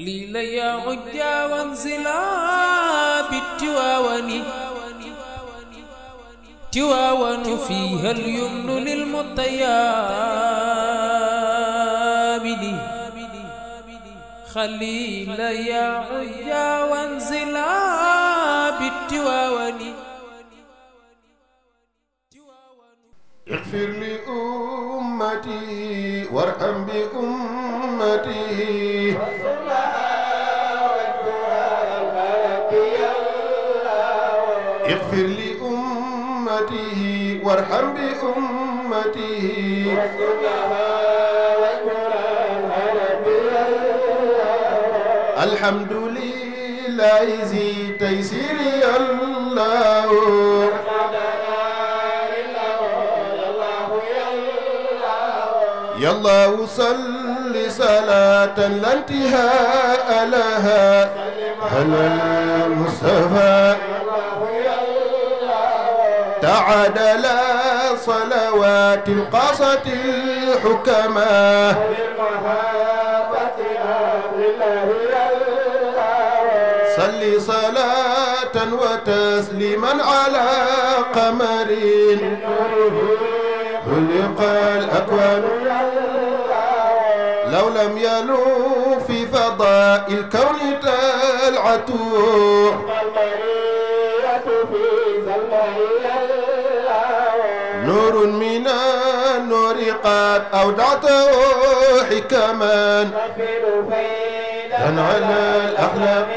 خليل يا عجا وانزلا بالتواون تواون فيها اليمن للمطيابد خليل يا عجا وانزلا بالتواون اغفر لأمتي وارحم بأمتي اغفر لأمتي وارحم بأمتي الحمد لله ذي تيسير الله يا الله صل صلاة لا انتهاء لها على المصطفى تعادل صلوات القاصة الحكماء صل صلاة وتسليما على قمر خلق الأكوان لو لم يلو في فضاء الكون تلعته نور من النور قد أودعته حكما على الأخلاق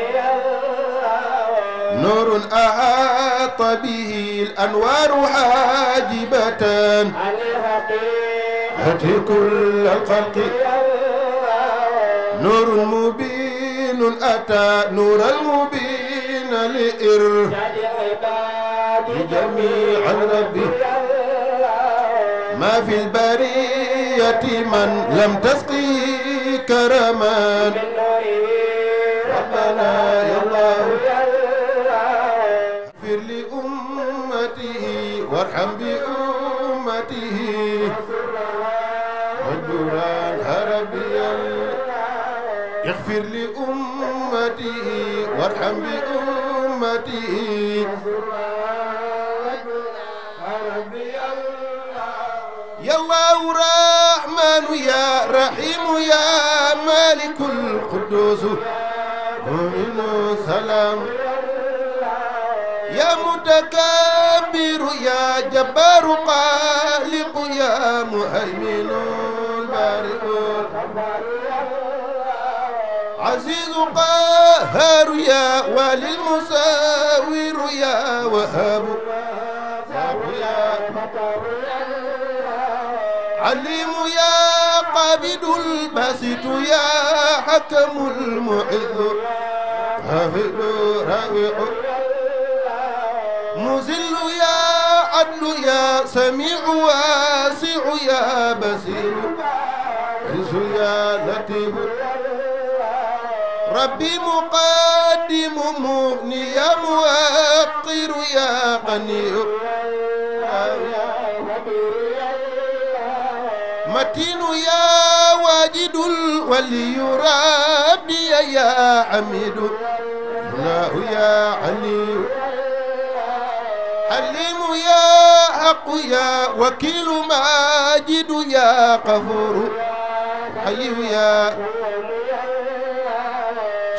نور أحاط به الأنوار حاجبة هاتي كل الخلق نور مبين أتى نور المبين لإرشاد جميعا ربي ما في البرية من لم تسقي كرما ربنا يا الله اغفر لأمته وارحم بأمته والدوران هربيا اغفر لأمته وارحم بأمته يا الله رحمن يا رحيم يا مالك القدوس مؤمن سلام يا متكبر يا جبار خالق يا مهيمن البارئ عزيز قهار يا والي المساور يا وهاب عليم يا قابض الباسط يا حكم المعز حافظ راوع مذل يا عدل يا سميع واسع يا بصير عز يا لطيف ربي مقدم مغني يا موقر يا غني متين يا واجد الولي ربي يا حميد الله يا علي حليم يا حق يا وكيل ماجد يا غفور حي يا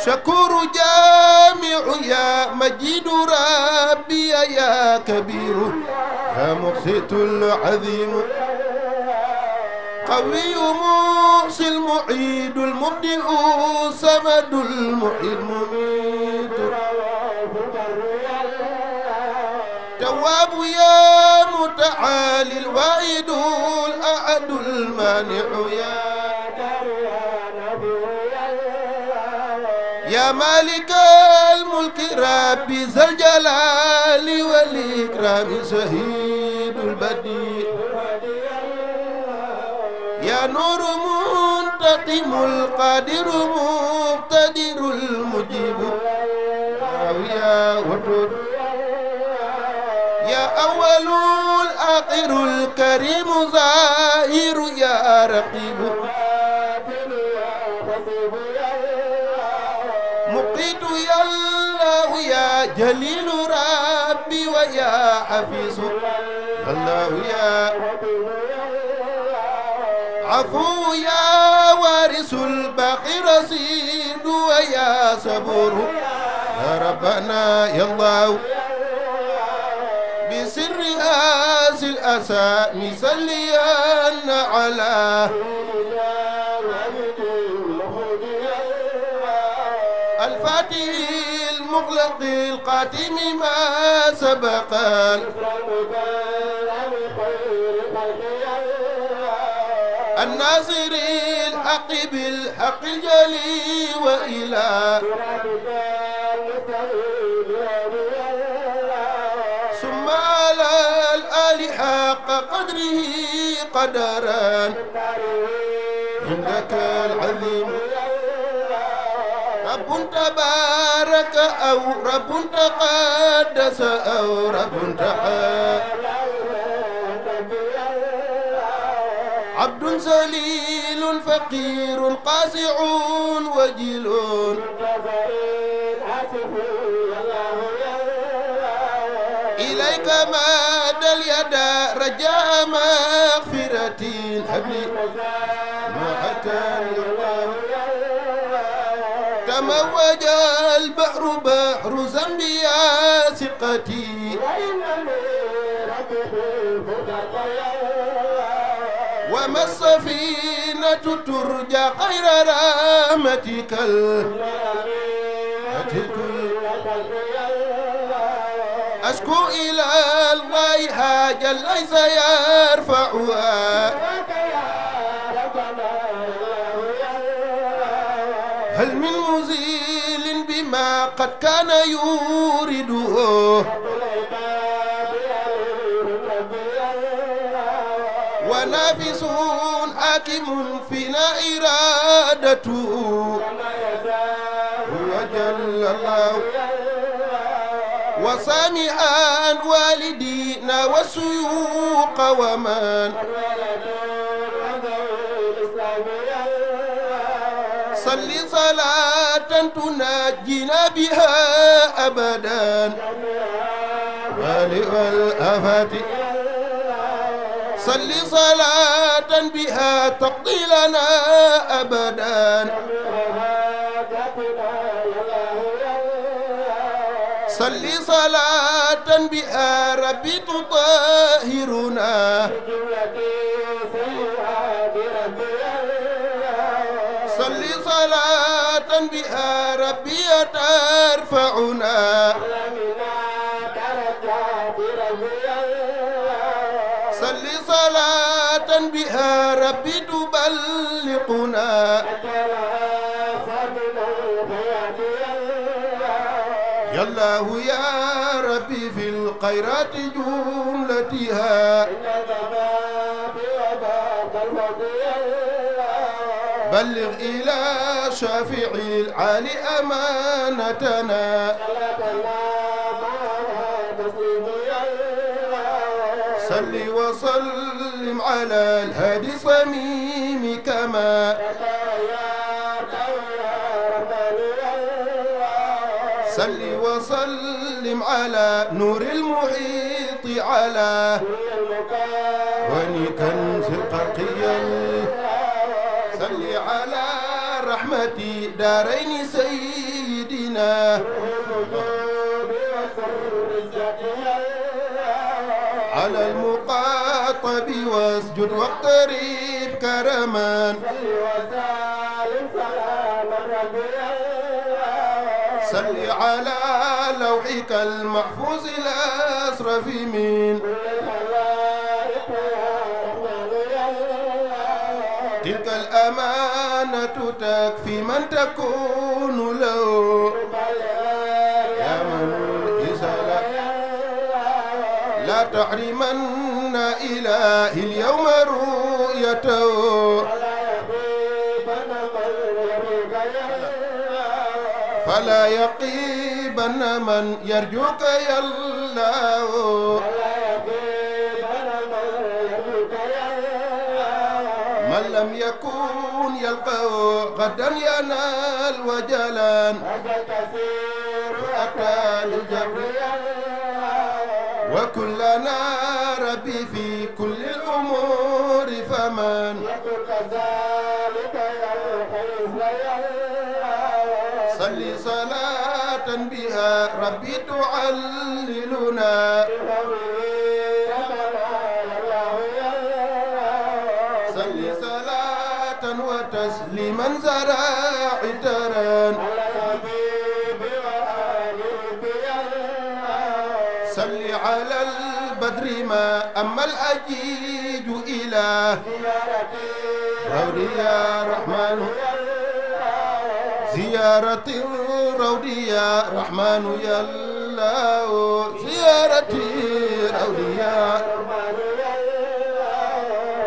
شكور جامع يا مجيد ربي يا كبير يا مقسط العظيم قوي موصي المعيد المبدئ سمد المعيد مميت تواب يا متعالي الواحد الأحد المانع يا مالك الملك ربي ذا الجلال والإكرام شهيد البديع يا نور منتقم القادر مقتدر المجيب يا ودود يا أول الآخر الكريم ظاهر يا رقيب مقيت يا الله يا جليل ربي ويا حفيظ يا الله يا عفو يا وارث الباقي رصيد ويا صبور يا ربنا يا الله بسر هذه الأسامي صليا على الفاتح المغلق القاتم ما سبق الناصر الحق بالحق الجلي وإلى ثم على الآل حق قدره قدرا عندك العظيم رب تبارك أو رب تقدس أو رب عبد ذليل فقير قاسع وجل إليك ماد اليد رجاء مغفرة هبلي تموج البحر بحر ذنبي يا ثقتي وما السفينة ترجى خير رحمتك أشكو إلى الله حاجة ليس يرفعها هل من مزيل بما قد كان يورده ونافس حاكم فينا إرادته وجل الله وسامعا والدينا والسيوق ومن صل صلاة تناجينا بها أبدا والآفات صل صلاة بها تقضي لنا أبدا صل صلاة بها ربي تطهرنا صل صلاة بها ربي ترفعنا صل صلاة بها ربي تبلغنا يا الله يا ربي في الخيرات جملتها بلغ إلى شافع العالي أمانتنا صل وسلم على الهادي صميم كما صل وسلم على نور المحيط على ونكنز القرقية صل على رحمة دارين سيدنا على المقاطب واسجد واقترب كرما صل على لوحك المحفوظ الأسرف من تلك الأمانة تكفي من تكون له يا من رسالة لا تحرمن إلهي اليوم رؤيته فلا يقيبن من يرجوك يا الله من لم يكن يلقى غدا ينال وجلان أتى للجبر وكلنا ربي في كل الأمور فمن صلي صلاة بها ربي تعللنا صلي صلاة وتسليما زراعترا صلي على البدر ما أما الأجيج إلى رودي يا رحمن زيارة الرودي يا رحمن يا الله زيارة الرودي يا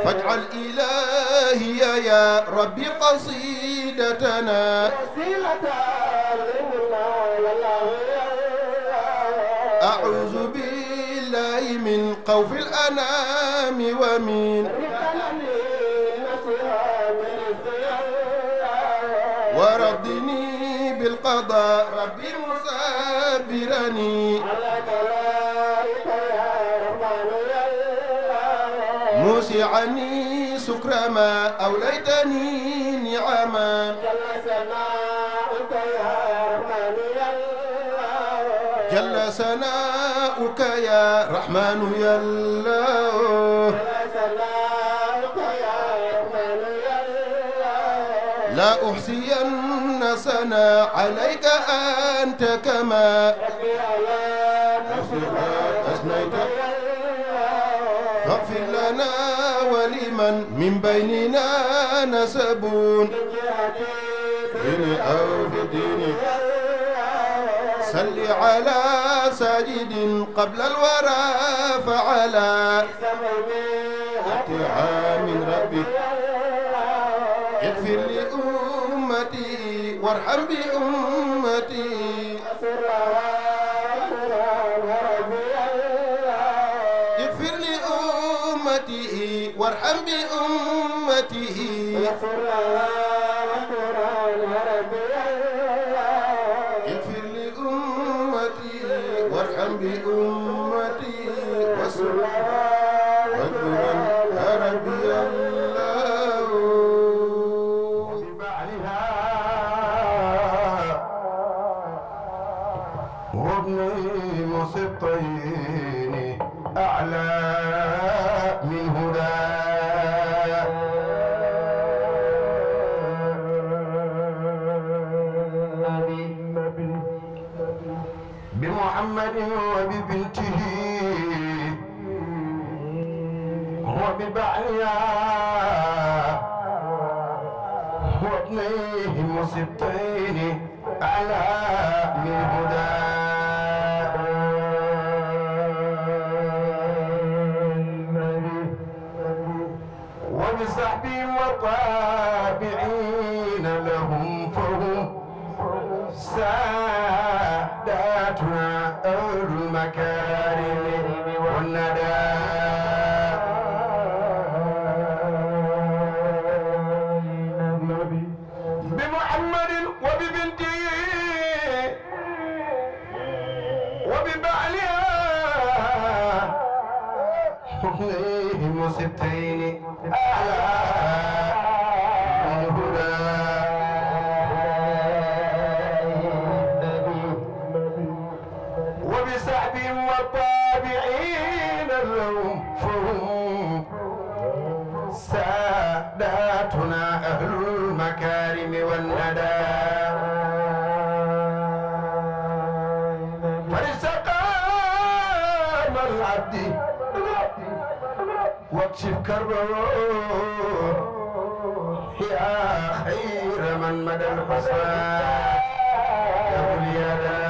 فاجعل إلهي يا ربي قصيدتنا أعوذ بالله من خوف الأنام ومن وردني بالقضاء ربي مسابرني موسعني سكر ما أوليتني نعما جل سناؤك يا رحمن يا الله لا أحصين ثناء عليك أنت كما أثنيت فاغفر لنا ولمن من بيننا نسبون ديني أو في ديني صل على ساجد قبل الورى فعلى اتعام من ربك اغفر لأمتي وارحم بأمتي اغفر لأمته وارحم بأمته اغفر لأمتي وارحم بأمتي وسر واجبرا يا ربي الله ببعلها وابني مصبتين أعلى من هدى بمحمد وببنته وببعلها وابنيه مصبتين أعلى من هدى وبصحبه وطابعين لهم فهم ساداتنا أهل المكارم والندى بمحمد وببنته وببعلها حكمهم ستين أعلى من هدى وبسحبهم والطابعين لهم فهم ساداتنا أهل المكارم والندى فرزقام العبد واكشف كربه يا خير من مدى الحسنات يا ابو اليدين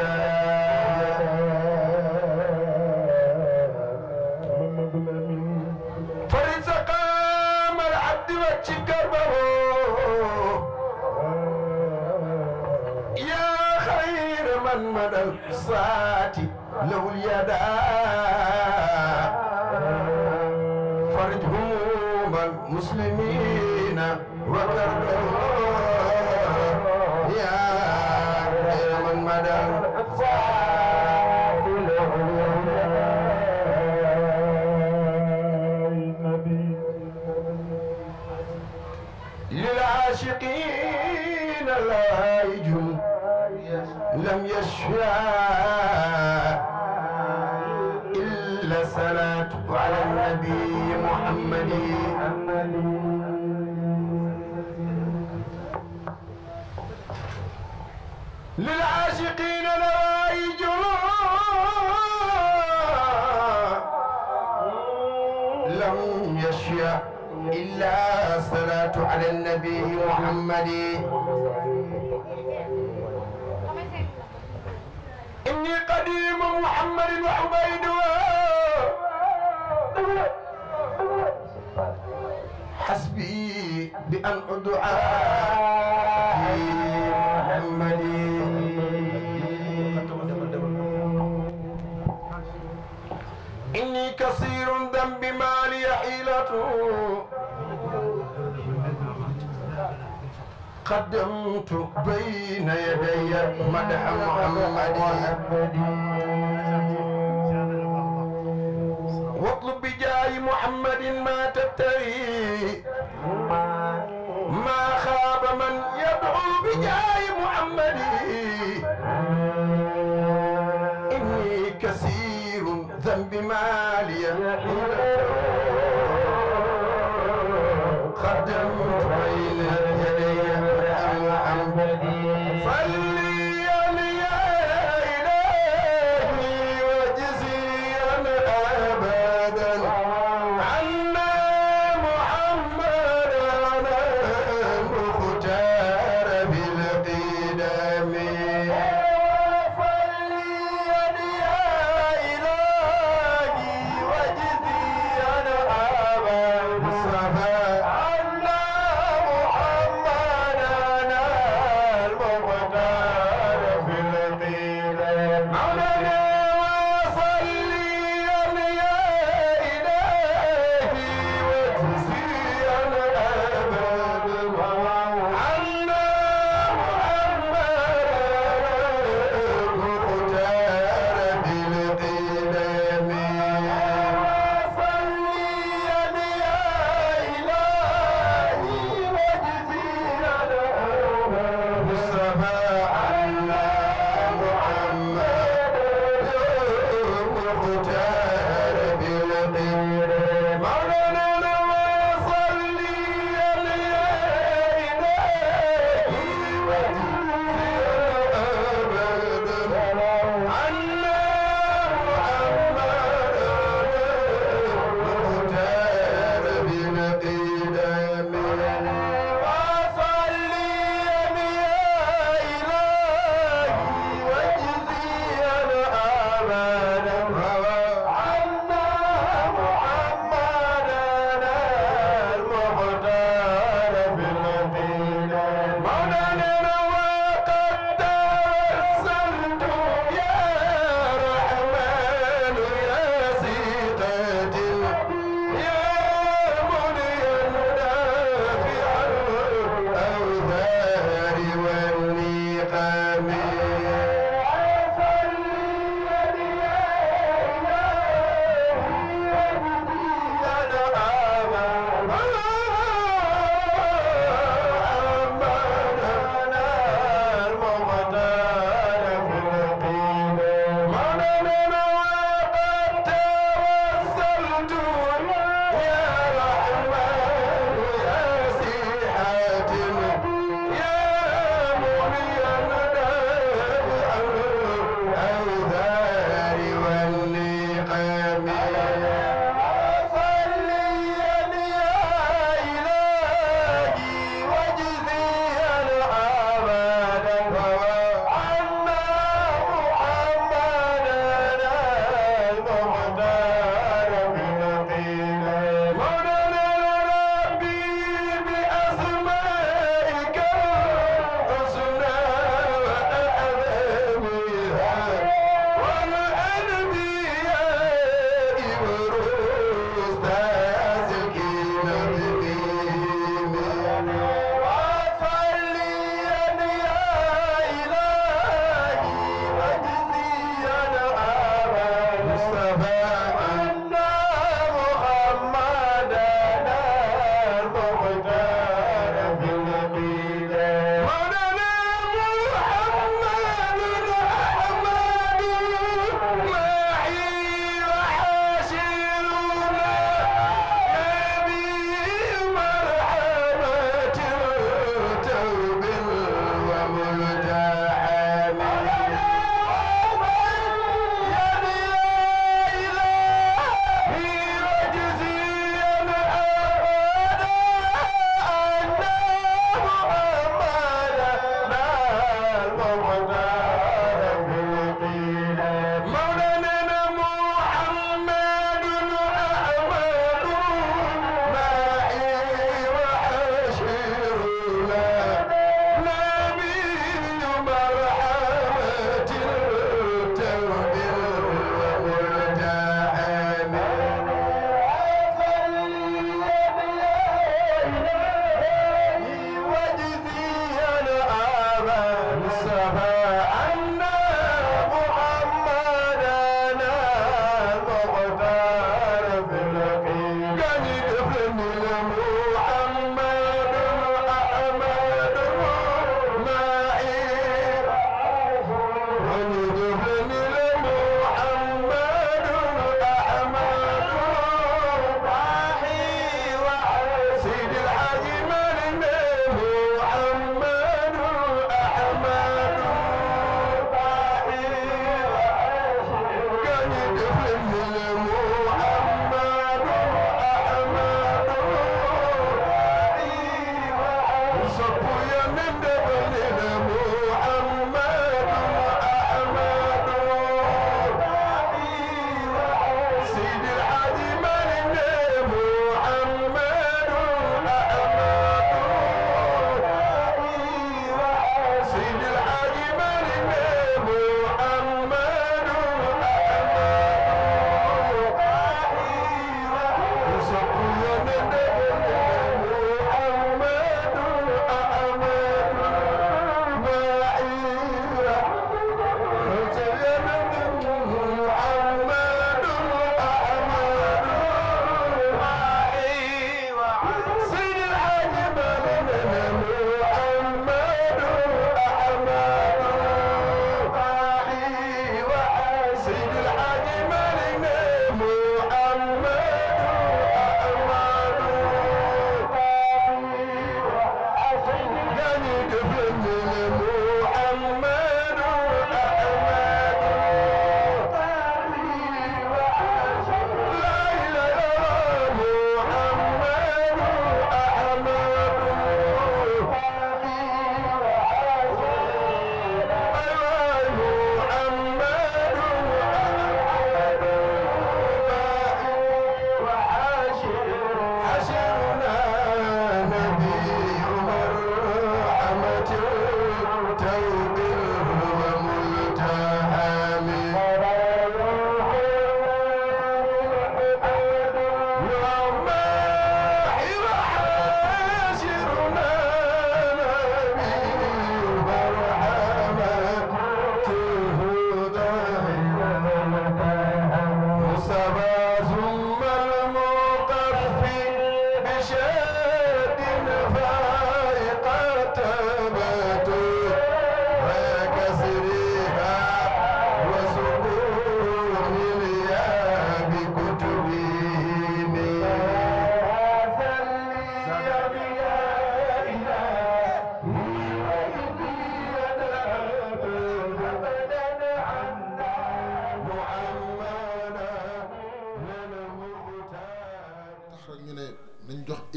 فرزقام العبد واكشف كربه يا خير من مدى الحسنات له اليدين فرج هموم المسلمين وكربهم للعاشقين لائج لم يشفع إلا صلاة على النبي محمد للعاشقين لائج لم يشفع إلا صلاة على النبي محمد إني قديم محمد وعبيد حسبي بأن أدعى محمد إني كثير ذنب مالي حيلته قدمت بين يدي مدح محمد واطلب بجاه محمد ما تبتغي ما خاب من يدعو بجاه محمد إني كثير ذنب مالي قدمت بين يدي محمد صلي يا إلهي وجزيا أبدا عنا محمدا المختار بالقدم صلي يا إلهي وجزيا أبدا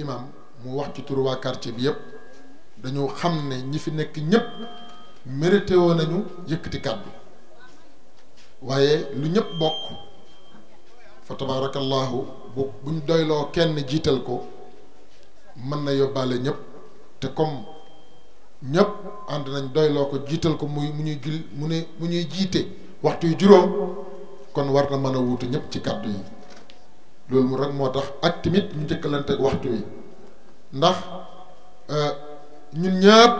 imam mu wax ci turu waa quartier bi yëpp dañoo xam ne ñi fi nekk ñëpp mérité woon nañu yëkkati kàddu waaye lu ñëpp bokk fa tabarakallahu buñ doyloo kenn jiital ko mën na yóbbaale ñëpp te comme ñëpp ànd nañ doyloo ko jiital ko mu ñuy jiite waxtu yu juróom kon war na mën a wuutu ñëpp ci kàddu yi loolu mu rek moo tax ak tamit ñu njëkkalante ak waxtu yi ndax ñun ñëpp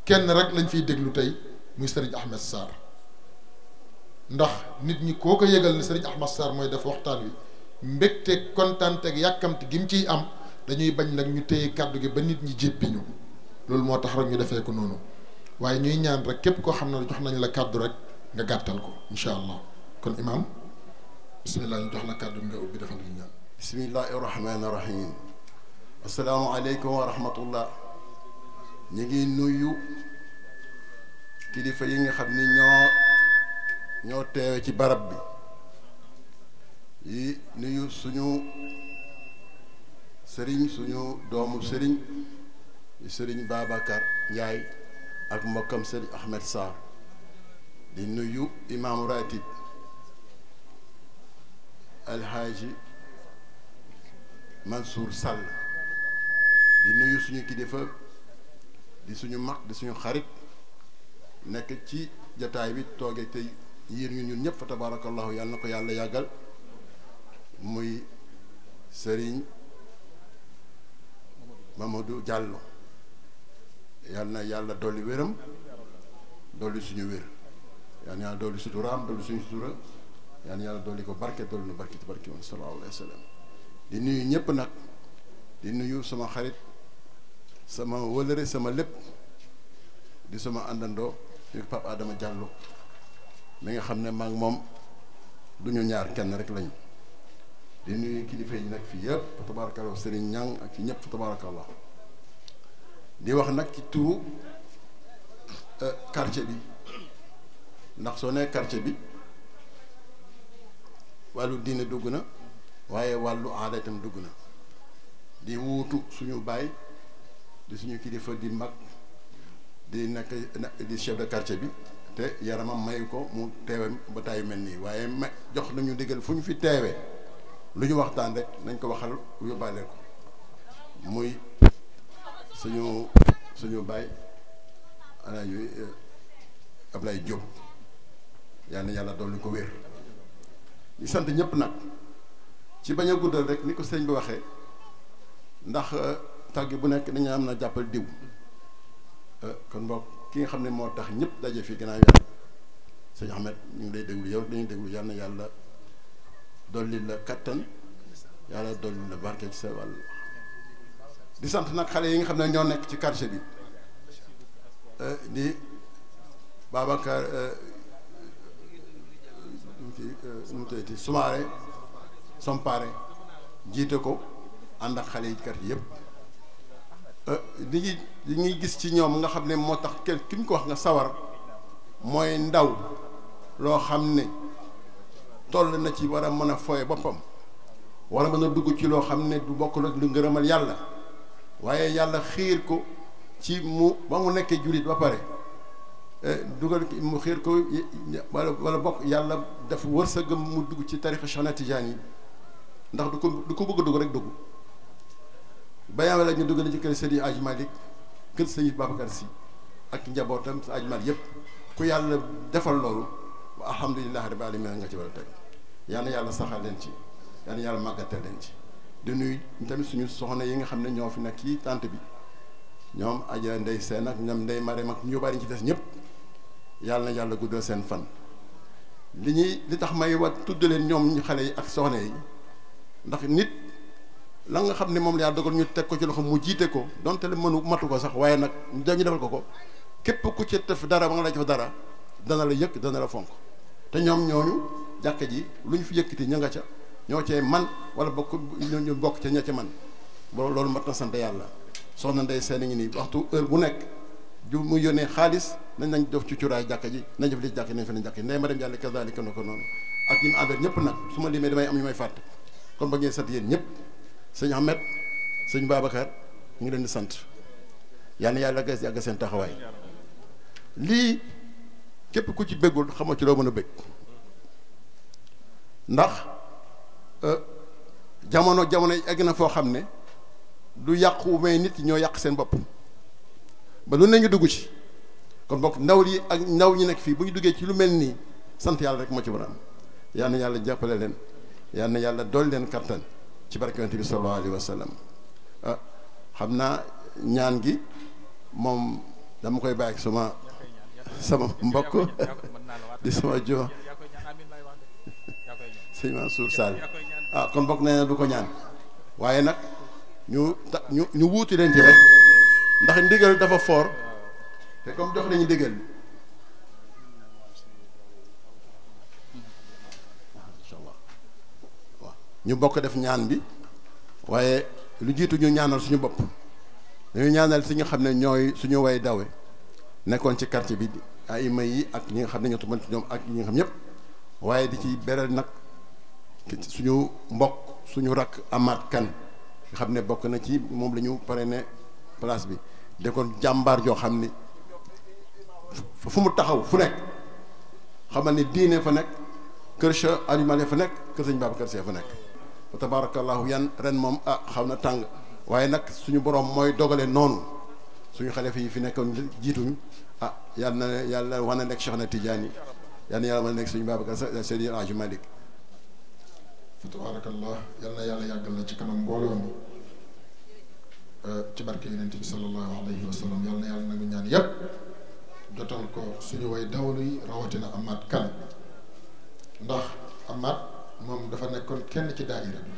kenn rek lañ fiy déglu tey muy Serigne Ahmed Sarr ndax nit ñi koo ko yëgal ni Serigne Ahmed Sarr mooy def waxtaan wi mbégte kontaante ak yàkkamti gi mu ciy am dañuy bañ nag ñu téye kàddu gi ba nit ñi jéppi ñu loolu moo tax rek ñu defee ko noonu waaye ñuy ñaan rek képp koo xam ne jox nañ la kàddu rek nga gàttal ko incha allah kon imam bismillah ñu jox la kàddu nga ubbi defal ñu ñaan. bismillahi rahmaani rahim. asalaamaaleykum wa rahmatullah. ñu ngi nuyu kilifa yi nga xam ni ñoo teewe ci barab bi yi nuyu suñu sëriñ suñu doomu sëriñ sëriñ Babacar Ndiaye ak mbokkam sëriñ Ahmed Sarr di nuyu imaamu ratib alhaaji Mansour Sall di nuyu suñu kilifa di suñu mag di suñu xarit nekk ci jataay bi toogee tey yiir ñu ñun ñëpp fa tabarakallahu yàlla na ko yàlla yàggal muy sëriñ Mamadou Diallo yàlla na yàlla dolli wéram dolli suñu wér yàlla na yàlla dolli suturaam dolli suñu sutura yàlla na yàlla dolli ko barke dolli nu barke ci barke woon sallallahu alayhi wa sallam di nuyu ñëpp nag di nuyu sama xarit sama wëlëre sama lépp di sama àndandoo di Pape Adama Diallo mi nga xam ne maa ngi moom du ñu ñaar kenn rek lañu di nuyu kilifa yi nag fii yëpp fa tabarakallah Serigne Ñang ak ci ñëpp fa tabarakallah di wax nag ci turu quartier bi ndax soo nee quartier bi wàllu diine dugg na waaye wàllu aada itam dugg na di wuutu suñu baay di suñu kilifa di mag di nekk di chef de quartier bi te yaramam mayu ko mu teewe ba taayu mel nii waaye jox nañu digal fu ñu fi teewee lu ñu waxtaan rek nañ ko waxal yóbbaale ko muy suñu baay Alaaji Ablaye Diop yal na yàlla dolli ko wér di sant ñëpp nag ci bañ a guddal rek ni ko sëñ bi waxee ndax tàggi bu nekk dañu am na jàppal diw kon boog ki nga xam ne moo tax ñëpp daje fii gannaaw yàlla sëñ Ahmed ñu ngi lay déglu yow dañuy déglu yal na yàlla dolli la kattan yàlla dolli la barke ci sa wàll di sant nag xale yi nga xam ne ñoo nekk ci quartier bi di Babacar nu mu tuddati Soumaré Sompare jiite ko ànd ak xale yi ci quartier yëpp li ñuy gis ci ñoom nga xam ne moo tax kenn ki ñu ko wax nga sawar mooy ndaw loo xam ne toll na ci war a mën a fooye boppam war a mën a dugg ci loo xam ne du bokk ak lu ngërëmal yàlla waaye yàlla xiir ko ci mu ba mu nekkee jullit ba pare dugal mu xiir ko wala bokk yàlla def wërsëgam mu dugg ci tarixa Cheikh Tidiane yi ndax du ko bëgg a dugg rek dugg ba yàlla la ñu dugal ci kër Seydi Hadji Malick kër Seydi Babacar Sy ak njabootam sa Hadji Malick yëpp ku yàlla defal loolu alhamdulilah rabbil alamin nga ci war a teg yal na yàlla saxal leen ci yal na yàlla màggatal leen ci di nuyu tamit suñu soxna yi nga xam ne ñoo fi nekk ci tànt bi ñoom Adja Ndey Seen ak ñoom Ndey Marème ak ñu bari ci des ñëpp yàlla na yàlla guddal seen fan li tax may wat tudd leen ñoom ñu xale yi ak soxna yi ndax nit la nga xam ne moom la yàlla dogal ñu teg ko ci loxo mu jiite ko donte le matu ko sax waaye nag dañu defal ko képp ku ci def dara ba nga la def dara dana la yëkk dana la fonk te ñoom ñooñu jàkka ji lu ñu fi yëkkati ña nga ca ñoo cee man wala ñu bokk ca ña ca man loolu mat na sant yàlla soxna Ndey Seen ngi nii waxtu heure bu nekk ju mu yónnee xaalis nañ def ci cuuraay jàkka ji nañ def li jàkka nañ fa ne jàkka ndey ma dem yàlla kazalika na ko noonu ak ñi mu àndal ñëpp nag su ma limee damay am ñu may fàtte kon ba ngeen sant yéen ñëpp sëñ Ahmed sëñ Babacar ñu ngi leen di sant yal na yàlla yàgg seen taxawaay lii képp ku ci bëggul xamoo ci loo mën a bëgg ndax jamono egg na foo xam ne du yàqu mais nit ñoo yàq seen bopp ba lu ne ñu dugg ci kon bokk ndaw yi ak ndaw ñi nekk fii bu ñu duggee ci lu mel nii sant yàlla rek moo ci war a am yal na yàlla jàppale leen yal na yàlla dool leen kattan ci barke yonent bi sallallahu alayhi wa sallam xam naa ñaan gi moom dama koy bàyyi ak sama mbokk di sama jo sëñ Mansour Sall kon bokk nee na du ko ñaan waaye nag ñu wuuti leen ci rek ndax ndigal dafa foor te comme jox nañu ndigal insha Allah waaw ñu bokk def ñaan bi waaye lu jiitu ñu ñaanal suñu bopp dañu ñaanal si nga xam ne ñooy suñu way dawe nekkoon ci quartier bi ay may yi ak ñi nga xam ne ñoo tuman ci ñoom ak ñi nga xam ñëpp waaye di ci beral nag suñu mbokk suñu rakk Amath Kane nga xam ne bokk na ci moom la ñu parrainé place bi dekkoon jàmbaar joo xam ni fu mu taxaw fu nekk xamal ni diine fa nekk kër Cheikh Alimale fa nekk kër sëñ Babacar Sy fa nekk wa tabarakallahu ren moom xaw na tàng waaye nag suñu borom mooy dogale noonu suñu xalifa yi fi nekkoon jiituñu yal na yàlla wan na nekk Cheikh na Tidiane yal na yàlla wan na nekk suñu Babacar Seydi El Hadji Malick fa tabarakallah yal na yàlla yàggal na ci kanam mbooloo mi ci barke yonent bi sallallahu alayhi wa sallam yal na yàlla nangu ñaan yépp jotal ko suñu way dawlu yi rawatina Amath Kane ndax Amath moom dafa nekkoon kenn ci daayira bi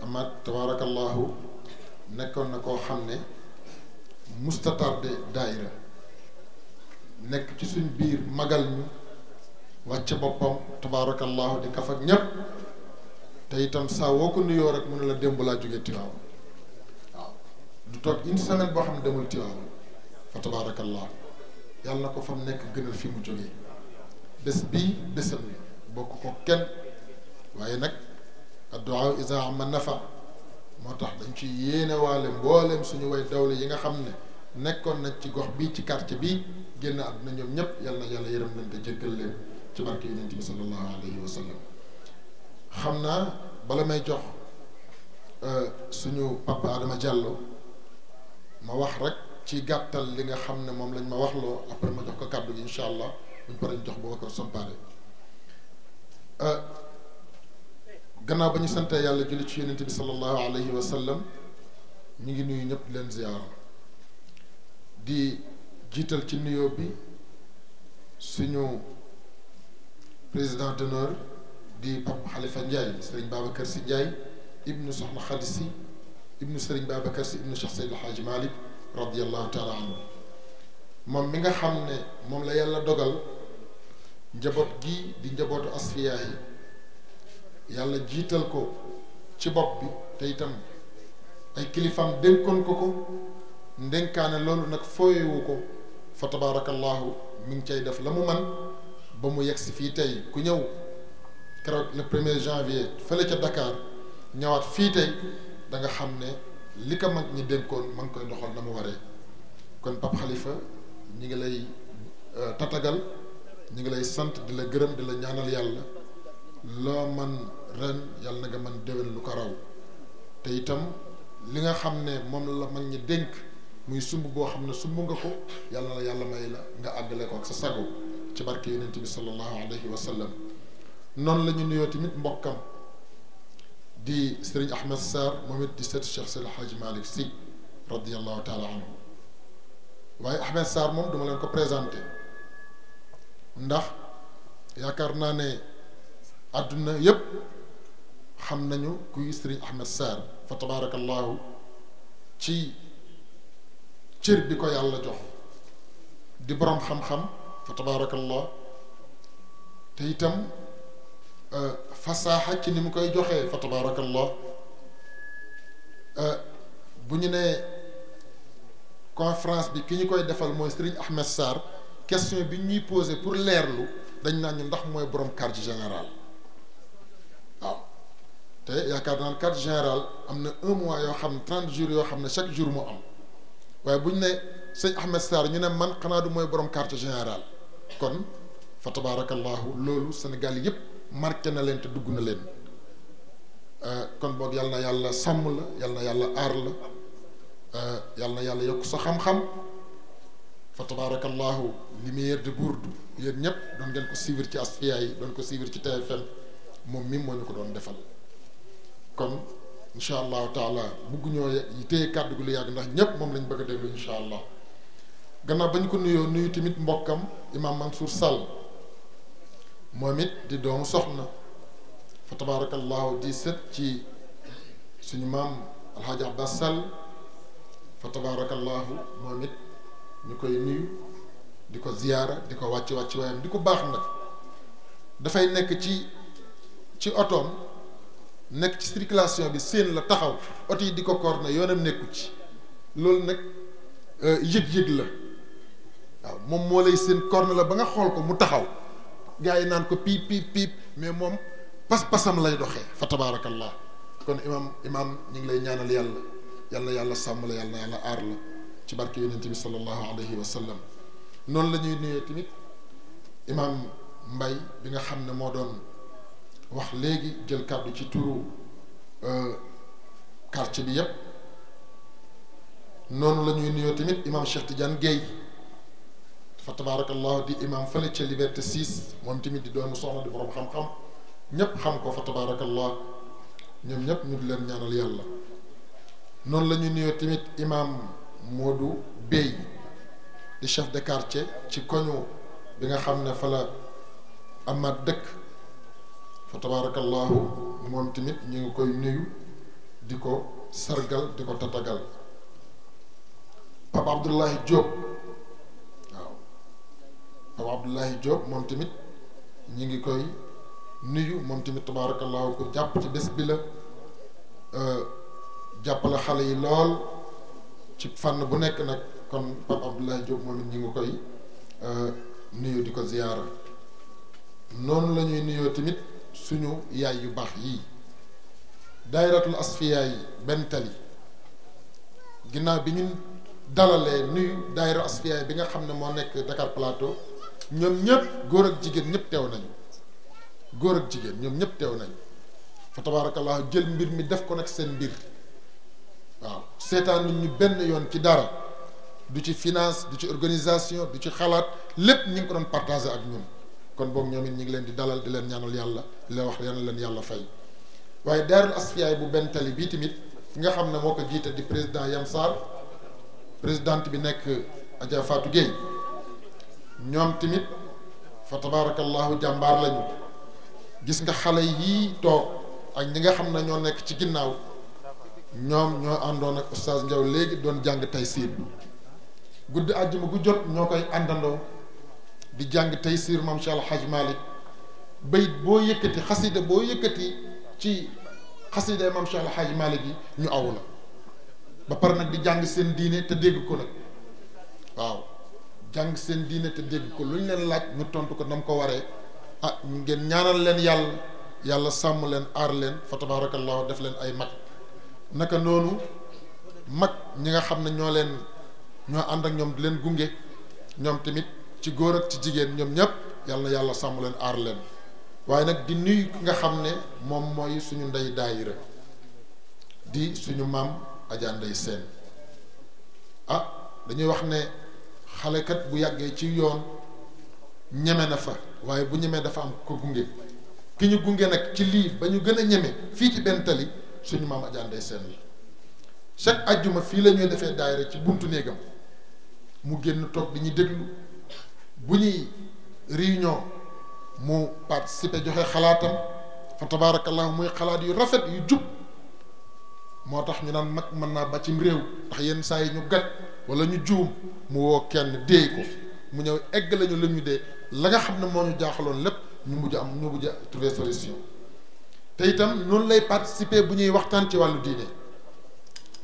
Amath tabarakallahu nekkoon na koo xam ne mustatarde daayira nekk ci suñ biir magal ñu wàcce boppam tabarakallahu di kaf ak ñépp te itam saa woo ko nuyoo rek mu ne la démb laa jógee Tiwaawan waaw du toog une semaine boo xam ne demul Tiwaawan fa tabarakallahu yàlla na ko fa mu nekk gënal fi mu jógee bés bii bésam la bokk ko kenn waaye nag addu'a iza amma nafa moo tax dañ ci yéene waale mbooleem suñu way dawle yi nga xam ne nekkoon nañ ci gox bii ci quartier bii génn àdduna ñoom ñëpp yal na yàlla yërëm leen te jéggal leen ci barke yonent bi sallallahu alayhi wa sallam xam naa bala may jox suñu papa Adama Diallo ma wax rek ci gàttal li nga xam ne moom lañ ma waxloo après ma jox ko kàddu gi incha allah buñ paree ñu jox Boubacar Sampaare gannaaw ba ñu santee yàlla julli ci yonent bi sallallahu alayhi wa sallam ñu ngi nuyu ñëpp leen ziyaara di jiital ci nuyoo bi suñu président d'honneur di Pape Khalifa Ndiaye Serigne Babacar Sy Ndiaye ibnu Soxna Khady Sy ibnu Serigne Babacar Sy ibnu Cheikh Seydi El Hadji Malick radiyallahu taala anhu moom mi nga xam ne moom la yàlla dogal njaboot gi di njabootu asfiya yi yàlla jiital ko ci bopp bi te itam ay kilifam dénkoon ko ndénkaane loolu nag fooyewu ko fa tabarakallahu mi ngi cay def la mu man ba mu yegg si fii tey ku ñëw keroog le 1er janvier fële ca Dakar ñëwaat fii tey da nga xam ne li ko mag ñi dénkoon ma ngi koy doxal na mu waree kon Pape Khalifa ñi ngi lay tatagal ñi ngi lay sant di la gërëm di la ñaanal yàlla loo man ren yàlla na nga mën déwén lu ko raw te itam li nga xam ne moom la mag ñi dénk muy sumb boo xam ne sumb nga ko yàlla na la yàlla may la nga àggale ko ak sa sago ci barke yonent bi sallallahu alayhi wa sallam noonu la ñu nuyoo tamit mbokkam di Serigne Ahmed Sarr moom it di seet Cheikh Seydi El Hadji Malick Sy radiyallahu taala anhu waaye Ahmed Sarr moom duma leen ko présenté ndax yaakaar naa ne àdduna yépp xam nañu kuy Serigne Ahmed Sarr fa tabarakallahu ci cër bi ko yàlla jox di boroom xam-xam fa tabarakallah te itam fasaaxa ci ni mu koy joxee fa tabarakallah bu ñu nee conférence bi ki ñu koy defal mooy Serigne Ahmed Sarr question bi ñuy posé pour leerlu dañ naan ñu ndax mooy borom quartier général waaw te yaakaar naa carte générale am na 1 mois yoo xam ne 30 jours yoo xam ne chaque jour mu am waaye bu ñu ne sëñ Ahmed Sarr ñu ne man xanaa du mooy borom carte générale kon fa tabarakallahu loolu Sénégal yëpp marqué na leen te dugg na leen kon boog yal na yàlla sàmm la yal na yàlla aar la yal na yàlla yokk sa xam-xam fa tabarakallahu lumière de Bourdou yéen ñëpp doon ngeen ko suivre ci Asfiya yi doon ko suivre ci TFM moom mi moo ñu ko doon defal kon incha allahu taala bugguñoo yi téye kàddu gi lu yàgg ndax ñëpp moom lañ bëgg a déglu incha allah gannaaw ba ñu ko nuyoo nuyu tamit mbokkam imam Mansour Sall moom it di doomu soxna fa tabarakallahu di sët ci suñu maam alhaaji Abbas Sall fa tabarakallahu moom it ñu koy nuyu di ko ziyaara di ko wàcc waayam di ko baax nag dafay nekk ci otoom nekk ci circulation bi seen la taxaw oto yi di ko koor na yoonam nekku ci loolu nag yëg-yëg la waaw moom moo lay seen koor na la ba nga xool ko mu taxaw gars yi naan ko piip piip piip mais moom pas-pasam lay doxee fa tabaarakallah kon imam ñu ngi lay ñaanal yàlla sàmm la yàlla aar la ci barke yonent bi sallallahu alayhi wa sallam noonu la ñuy nuyee tamit imam Mbay bi nga xam ne moo doon wax léegi jël kàddu ci turu quartier bi yépp noonu la ñuy nuyoo tamit imam Cheikh Tidiane Guèye fa tabarakallahu di imam fële ca Liberté 6 moom tamit di doomu soxna di borom xam-xam ñépp xam ko fa tabarakallah ñoom ñépp ñu di leen ñaanal yàlla noonu la ñuy nuyoo tamit imam Modou Bey di chef de quartier ci koñu bi nga xam ne fa la amaat dëkk fa tabarakallahu moom tamit ñu ngi koy nuyu di ko sargal di ko tatagal Papa Abdoulaye Diop waaw Papa Abdoulaye Diop moom tamit ñu ngi koy nuyu moom tamit tabarakallahu ko jàpp ci bés bi la jàppale xale yi lool ci fànn bu nekk nag kon Papa Abdoulaye Diop moom it ñu ngi koy nuyu di ko ziyaara noonu la ñuy nuyoo tamit suñu yaay yu baax yii daayiratul Asfiya yi benn tali ginnaaw bi ñu dalalee nuyu daayira Asfiya bi nga xam ne moo nekk Dakar Plateau ñoom ñëpp góor ak jigéen ñëpp teew nañu góor ak jigéen ñoom ñëpp teew nañu fa tabarakallah jël mbir mi def ko nag seen mbir waaw seetaan nit ñu benn yoon ci dara du ci finance du ci organisation du ci xalaat lépp ñu ngi ko doon partager ak ñun kon boog ñoom it ñu ngi leen di dalal di leen ñaanal yàlla di leen wax yal na leen yàlla fay waaye daarul Asfiya bu benn tali bii tamit ki nga xam ne moo ko jiite di président Yam Sarr présidente bi nekk Adja Fatou Gueye ñoom tamit fa tabarakallahu jàmbaar lañu gis nga xale yii toog ak ñi nga xam ne ñoo nekk ci ginnaaw ñoom ñoo àndoon ak oustaz Ndiaw léegi doon jàng Taysiir guddi àjjuma gu jot ñoo koy àndandoo di jàng Taysiir Maam Cheikh Al Hadj Malick bayit boo yëkkati xasida boo yëkkati ci xasida Maam Cheikh Al Hadj Malick yi ñu aw la ba pare nag di jàng seen diine te dégg ko nag waaw jàng seen diine te dégg ko lu ñu leen laaj ñu tontu ko nam ko waree ah ngeen ñaanal leen yàlla sàmm leen aar leen fa tabarakallahu def leen ay mag naka noonu mag ñi nga xam ne ñoo ànd ak ñoom di leen gunge ñoom tamit ci góor ak ci jigéen ñoom ñëpp yàlla sàmm leen aar leen waaye nag di nuyu ki nga xam ne moom mooy suñu ndey daayira di suñu maam Adja Ndey Seen dañuy wax ne xalekat bu yàggee ci yoon ñeme na fa waaye bu ñemee dafa am ko gunge ki ñu gunge nag ci lii ba ñu gën a ñeme fii ci benn tali suñu maam Adja Ndey Seen la chaque ajjuma fii la ñuy defee daayira ci buntu néegam mu génn toog di ñu déglu bu ñuy réunion mu participer joxe xalaatam fa tabaarakallahu muy xalaat yu rafet yu jub moo tax ñu naan mag mën naa ba cim réew ndax yenn saa yi ñu gat wala ñu juum mu woo kenn déey ko mu ñëw egg lañu la ñu dee la nga xam ne moo ñu jaaxaloon lépp ñu mujj a trouver solution te itam noonu lay participer bu ñuy waxtaan ci wàllu diine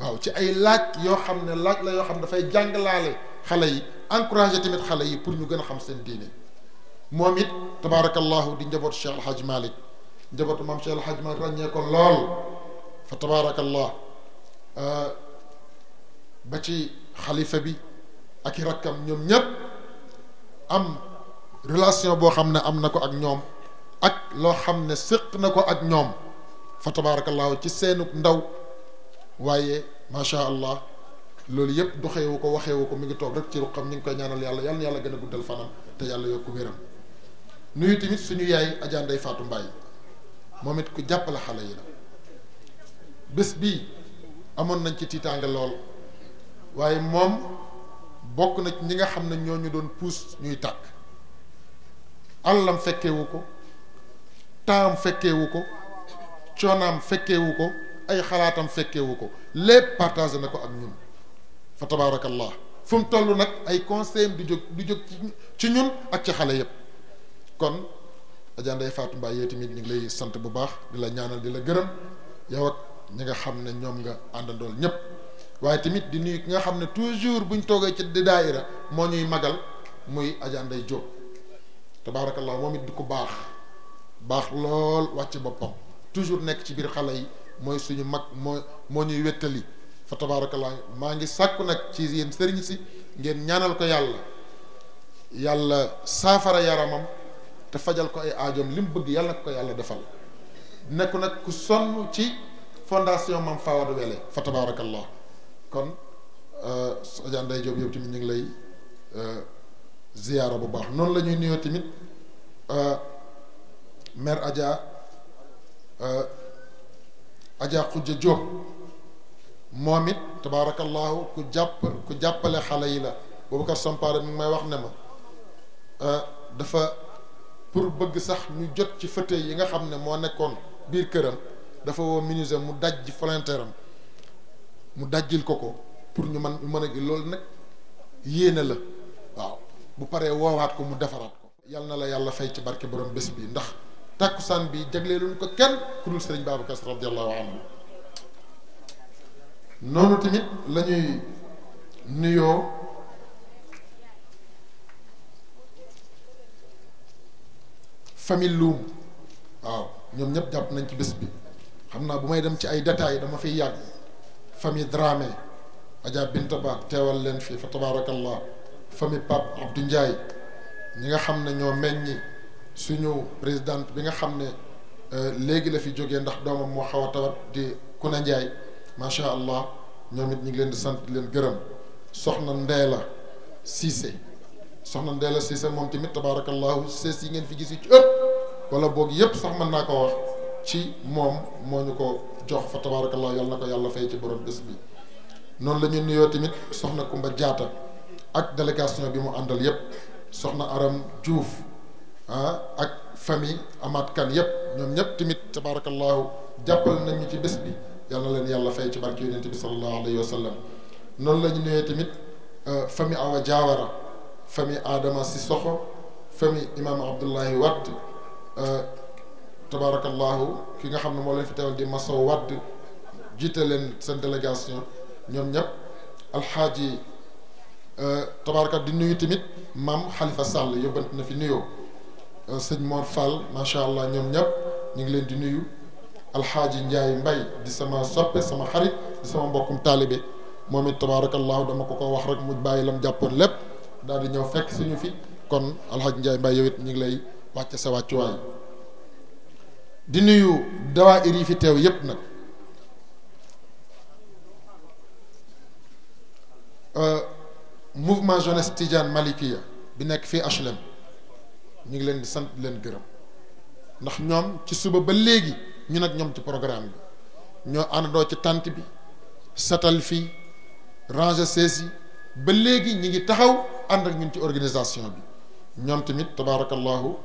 waaw ci ay laaj yoo xam ne laaj la yoo xam ne dafay jàngalaale xale yi encourager tamit xale yi pour ñu gën a xam seen diine moom it tabaarakallahu di njaboot Cheikh Al Hadj Malick njabootu maam Cheikh El Hadj Malick ràññee ko lool fa tabaarakallah ba ci xalifa bi ak i rakkam ñoom ñépp am relation boo xam ne am na ko ak ñoom ak loo xam ne séq na ko ak ñoom fa tabaarakallahu ci seenu ndaw waaye macha allah loolu yëpp doxewu ko waxewu ko mi ngi toog rek ci ruqam ñu ngi koy ñaanal yàlla yal na yàlla gën a guddal fanam te yàlla yokku wéram nuyu tamit suñu yaay Adja Ndeye Fatou Mbaye moom it ku jàppale xale yi la bés bii amoon nañ ci tiitaange lool waaye moom bokk na ci ñi nga xam ne ñoo ñu doon puus ñuy tàkk àllam fekkewu ko taam fekkewu ko coonaam fekkewu ko ay xalaatam fekkewu ko lépp partagé na ko ak ñun fa tabaarakallah fu mu toll nag ay conseil du jóg ci ñun ak ci xale yépp kon Adja Ndeye Fatou Mbaye yow tamit ñu ngi lay sant bu baax di la ñaanal di la gërëm yow ak ñi nga xam ne ñoom nga àndandool ñépp waaye tamit di nuyu ki nga xam ne toujours buñ toogee ci di daayira moo ñuy magal muy Adja Ndeye Diop tabaarakallah moom it di ko baax lool wàcc boppam toujours nekk ci biir xale yi mooy suñu mag moo ñuy wettali fa tabaarakallah maa ngi sàkku nag ci yéen sëriñ si ngeen ñaanal ko yàlla saafara yaramam te fajal ko ay aajoom li mu bëgg yàlla na ko yàlla defal nekk nag ku sonn ci fondation Mame Fawade Wele fa tabaarakallah kon Adja Ndeye Diop yow tamit ñu ngi lay ziyaara bu baax noonu la ñuy nuyoo tamit mère Adja Khoudia Diop moom it tabaarakallahu ku jàppale xale yi la Boubacar Sampare mi ngi may wax ne ma dafa pour bëgg sax ñu jot ci fauteuil yi nga xam ne moo nekkoon biir këram dafa woo menuisier mu daj volontaire am mu dajjil ko pour ñu mën a gi loolu nag yéene la waaw bu paree woowaat ko mu defaraat ko yal na la yàlla fay ci barke borom bés bi ndax tàkkusaan bi jagleeluñ ko kenn ku dul sëriñ Babacar Sy radiyallahu anhu noonu tamit la ñuy nuyoo famille Loum waaw ñoom ñëpp jàpp nañ ci bés bi xam naa bu may dem ci ay détails dama fiy yàgg famille Dramé Adja Binta Ba teewal leen fii fa tabaarakallah famille Pape Abdou Ndiaye ñi nga xam ne ñoo meññi suñu présidente bi nga xam ne léegi la fi jógee ndax doomam moo xaw a tawat di Kuna Ndiaye macha allah ñoom it ñu ngi leen di sant di leen gërëm soxna Ndeela Cissé moom tamit tabaarakallahu sees yi ngeen fi gis yi ci ëpp wala boog yépp sax mën naa ko wax ci moom moo ñu ko jox fa tabaarakallahu yàlla na ko yàlla fay ci borom bés bi noonu la ñu nuyoo tamit soxna Kumba Jaata ak délégation bi mu àndal yépp soxna Aram Diouf ak famille Amath Kane yépp ñoom ñépp tamit tabaarakallahu jàppal nañ ñu ci bés bi yàlla na leen yàlla fay ci barke yonent bi sallallahu alayhi wa sallam noonu la ñu nuyoo tamit famille Awa Diawara famille Adama Sissoko famille imam Abdullahi Wadd tabaarakallahu ki nga xam ne moo leen fi teewal di Masow Wadd jiite leen seen délégation ñoom ñëpp alxaaji tabaarakat di nuyu tamit maam Khalifa Sall yóbbante na fi nuyoo sëñ Mor Fall macha allah ñoom ñëpp ñu ngi leen di nuyu alxaaji Njaay Mbay di sama soppe sama xarit di sama mbokkum taalibe moom it tabaarakallahu dama ko wax rek mu bàyyi lam jàppoon lépp daal di ñëw fekk suñu fi kon alxaaji Njaay Mbay yow it ñu ngi lay wàcce sa wàccuwaay di nuyu dawaayir yi fi teew yépp nag mouvement jeunesse Tidiane Malikiya bi nekk fii HLM ñu ngi leen di sant di leen gërëm ndax ñoom ci suba ba léegi ñu nag ñoom ci programme bi ñoo àndandoo ci tànt bi satal fii ranger sees yi ba léegi ñi ngi taxaw ànd ak ñun ci organisation bi ñoom tamit tabaarakallahu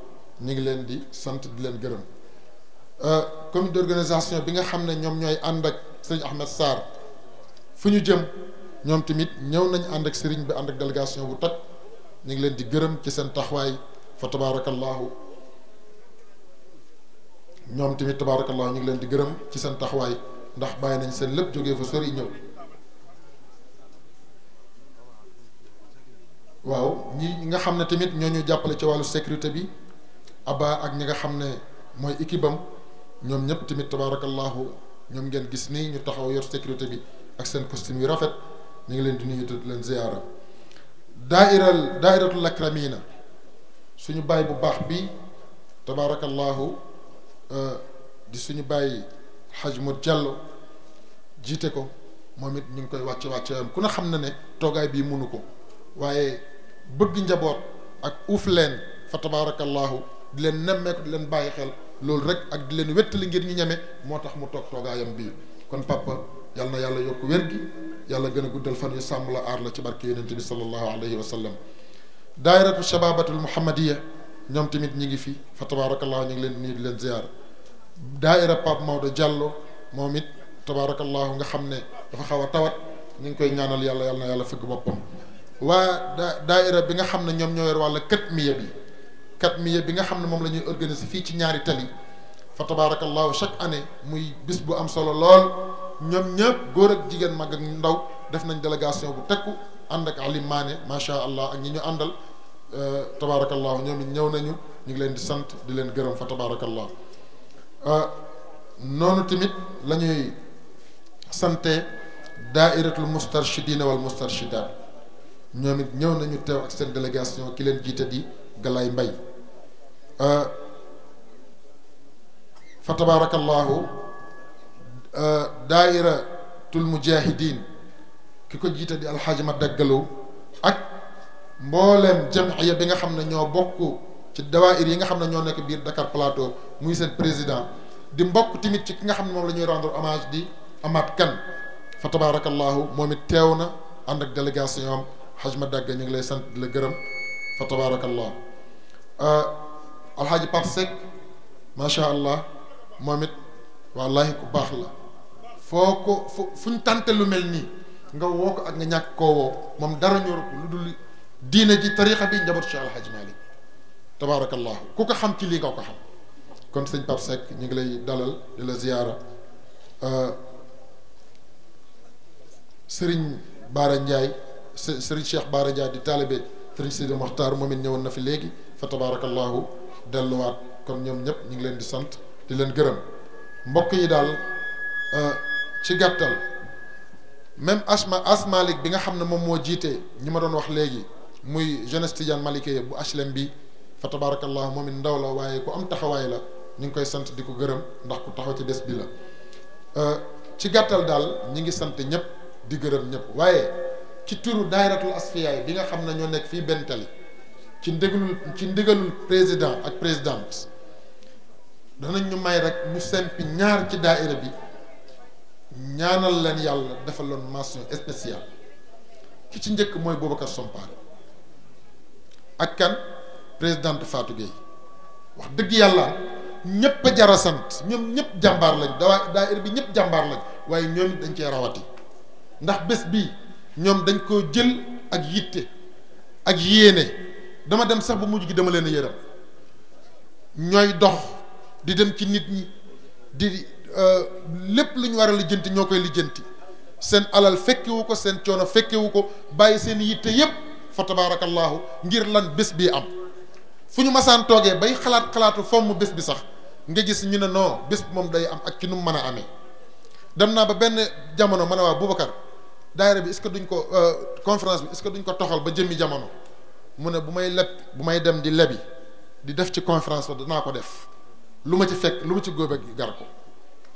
ñu ngi leen di sant di leen gërëm comité d'organisation bi nga xam ne ñoom ñooy ànd ak sëriñ Ahmed Sarr fu ñu jëm ñoom tamit ñëw nañ ànd ak sëriñ bi ànd ak délégation bu toj ñu ngi leen di gërëm ci seen taxawaay fa tabaarakallahu ñoom tamit tabaarakallahu ñu ngi leen di gërëm ci seen taxawaay ndax bàyyi nañ seen lépp jógee fa sori ñëw waaw ñi nga xam ne tamit ñoo ñu jàppale ci wàllu sécurité bi Abba ak ñi nga xam ne mooy équipe am ñoom ñëpp tamit tabarakallahu ñoom ngeen gis nii ñu taxaw yor sécurité bi ak seen costume yu rafet ñu ngi leen di nuyu te di leen ziyaara daairatul akramina suñu baay bu baax bi tabarakallahu di suñu baay Haj Mod Diallo jiite ko moom it ñu ngi koy wàcce yoon ku ne xam na ne toogaay bii munu ko waaye bëgg njaboot ak uuf leen fa tabarakallahu di leen nemmeeku di leen bàyyi xel loolu rek ak di leen wettali ngir ñu ñeme moo tax mu toog toogaayam bii kon papa yal na yàlla yokk wér gi yàlla gën a guddal fan yu sàmm la aar la ci barke yonent bi sallallahu alayhi wa sallam daairatu shababatul muhammadiya ñoom tamit ñi ngi fi fa tabarakallahu ñu ngi leen nii di leen ziar daaira Pape Maodo Diallo moom it tabarakallahu nga xam ne dafa xaw a tawat ñu ngi koy ñaanal yàlla yal na yàlla fëgg boppam waa daaira bi nga xam ne ñoom ñoo yor wàlla katmiya bi nga xam ne moom la ñuy organiser fii ci ñaari tali fa tabarakallahu chaque année muy bis bu am solo lool ñoom ñëpp góor ak jigéen mag ak ndaw def nañ délégation bu tekku ànd ak Alim Mané macha allah ak ñi ñu àndal tabarakallahu ñoom it ñëw nañu ñu ngi leen di sant di leen gërëm fa tabarakallahu noonu tamit la ñuy sante daairatul mustarshidina wal mustarshidat ñoom it ñëw nañu teew ak seen délégation ki leen jiite di Galaay Mbay fa tabarakallahu daairatul mujahidin ki ko jiite di alxaaji ma daggaloo ak mbooleem jamiya bi nga xam ne ñoo bokk ci dawaayir yi nga xam ne ñoo nekk biir Dakar Plateau muy seen président di mbokk tamit ci ki nga xam ne moom la ñuy rendre hommage di Amath Kane fa tabarakallahu moom it teew na ànd ak délégation am xaj ma dagga ñu ngi lay sant di la gërëm fa tabarakallahu alxaaji Pape Seck macha allah moom it wallahi ku baax la foo ko fuñ tànte lu mel nii nga woo ko ak nga ñàkk koo woo moom dara ñor ko lu dul diine ji tarixa bi njabootu Cheikh Alhaji Malick tabarakallahu ku ko xam ci lii nga ko xam kon sëñ Pape Seck ñu ngi lay dalal di la ziyaara Serigne Bara Ndiaye Serigne Cheikh Bara Ndiaye di taalibe Serigne Sidi Mokhtar moom it ñëwoon na fi léegi fa tabarakallahu delluwaat kon ñoom ñëpp ñu ngi leen di sant di leen gërëm mbokk yi daal ci gàttal même Asmalik bi nga xam ne moom moo jiite ñi ma doon wax léegi muy jeunesse Tidiane Malické bu HLM bi fa tabarakallahu moom it ndaw la waaye ku am taxawaay la ñu ngi koy sant di ko gërëm ndax ku taxaw ci bés bi la ci gàttal daal ñi ngi sant ñëpp di gërëm ñëpp waaye ci turu daayratul asfiyaay bi nga xam ne ñoo nekk fii benn tali ci ndigalul président ak présidente danañ ñu may rek ñu sempi ñaar ci daaira bi ñaanal leen yàlla defal leen mention spéciale ki ci njëkk mooy Boubacar Sompare ak kan présidente Fatou Gueye wax dëgg yàlla ñëpp a jara sant ñoom ñëpp jàmbaar lañ daaira bi ñëpp jàmbaar lañ waaye ñoom it dañ cee rawati ndax bés bi ñoom dañ koo jël ak yitte ak yéene dama dem sax bu mujj gi dama leen a yërëm ñooy dox di dem ci nit ñi di lépp lu ñu war a lijjanti ñoo koy lijjanti seen alal fekkewu ko seen coono fekkewu ko bàyyi seen yitte yépp fa tabarakallahu ngir lan bés bii am fu ñu masaan toogee bay xalaatu fomm bés bi sax nga gis ñu ne non bés bi moom day am ak ci nu mu mën a amee dem naa ba benn jamono ma ne waa Boubacar daayira bi est-ce que duñ ko conférence bi est-ce que duñ ko toxal ba jëmmi jamono mu ne bu may dem di lebi di def ci conférence ba danaa ko def lu ma ci fekk lu ma ci góobe gar ko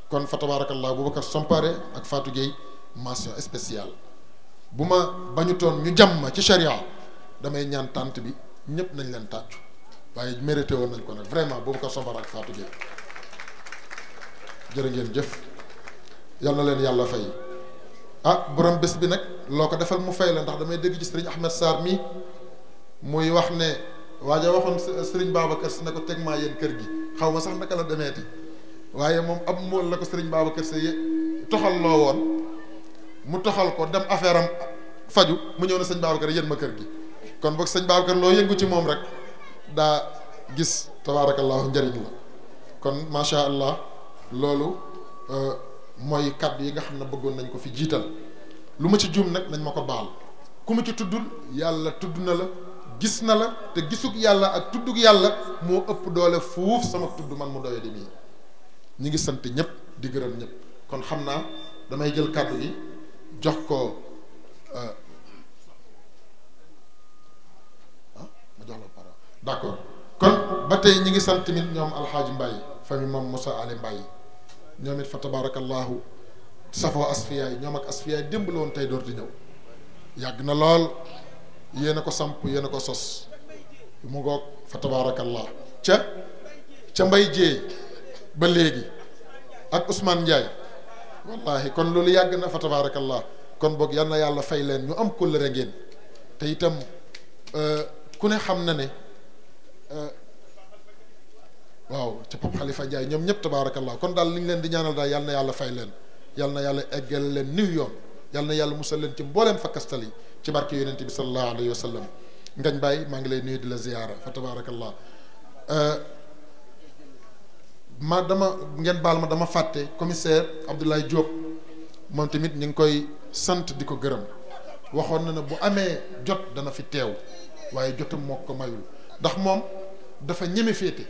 kon fa tabarakallah Boubacar Sompare ak Fatou Gueye mention spéciale bu ma bañu toon ñu jàmm ci charia damay ñaan tànt bi ñëpp nañ leen tàccu waaye mérité woon nañ ko nag vraiment Boubacar Sompare ak Fatou Gueye jërë ngeen jëf yal na leen yàlla fay borom bés bi nag loo ko defal mu fay la ndax damay dégg ci sëriñ Ahmed Sarr mii muy wax ne waaja waxoon sëriñ Babacar si ne ko teg maa yéen kër gi xaw ma sax naka la demeeti waaye moom ab mool la ko sëriñ Babacar si toxal loo woon mu toxal ko dem affaire am faju mu ñëw na sëñ Babacar yéen ma kër gi kon boog sëñ Babacar loo yëngu ci moom rek daa gis tabaarakallahu njëriñ la kon macha allah loolu mooy kàddu yi nga xam ne bëggoon nañ ko fi jiital lu ma ci juum nag nañ ma ko baal ku ma ci tuddul yàlla tudd na la gis na la te gisug yàlla ak tuddug yàlla moo ëpp doole fuuf sama tudd man mu doye di mii ñi ngi sant ñëpp di gërëm ñëpp kon xam naa damay jël kàddu gi jox ko ma jox la parole d'accord kon ba tey ñi ngi sant tamit ñoom alxaaji Mbaye famille moom Moussa Ali Mbaye ñoom it fa tabarakallahu safoo asfiyaay ñoom ak asfiyaay démb la woon tey door di ñëw yàgg na lool yéen a ko samp yéen a ko sos mu ngoog fa tabarakallah ca Mbay Jéey ba léegi ak Ousmane Ndiaye wallahi kon loolu yàgg na fa tabarakallah kon boog yal na yàlla fay leen ñu am kóllëre ngeen te itam ku ne xam na ne waaw ca Pape Khalifa Ndiaye ñoom ñëpp tabarakallah kon daal li ñu leen di ñaanal daal yal na yàlla fay leen yal na yàlla eggal leen niw yoon yal na yàlla musal leen ci mbooleem fakkastal yi ci barke yonent bi sallallahu alayhi wa sallam ngañ bàyyi maa ngi lay nuyu di la ziyaara fa tabarakallah ngeen baal ma dama fàtte commissaire Abdoulaye Diop moom tamit ñu ngi koy sant di ko gërëm waxoon na ne bu amee jot dana fi teew waaye jotam moo ko mayul ndax moom dafa ñeme féete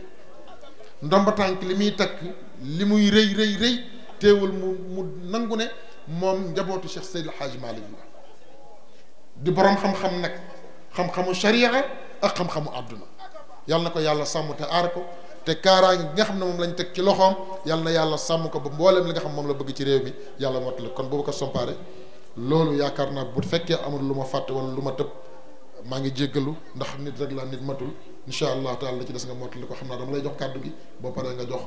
ndomba tànk li muy takk li muy rëy rëy rëy teewul mu nangu ne moom njabootu Cheikh Seydil Hadji Malick la di boroom xam-xam nag xam-xamu sharia ak xam-xamu àdduna yal na ko yàlla sàmm te aar ko te kaaraange gi nga xam ne moom lañ teg ci loxoom yal na yàlla sàmm ko ba mbooleem li nga xam moom la bëgg ci réew mi yàlla mottali kon boobu ko sompaare loolu yaakaar naa bu fekkee amul lu ma fàtte wala lu ma tëb maa ngi jéggalu ndax nit rek la nit matul incha allah taala la ci des nga mottali ko xam naa dama lay jox kàddu gi boo paree nga jox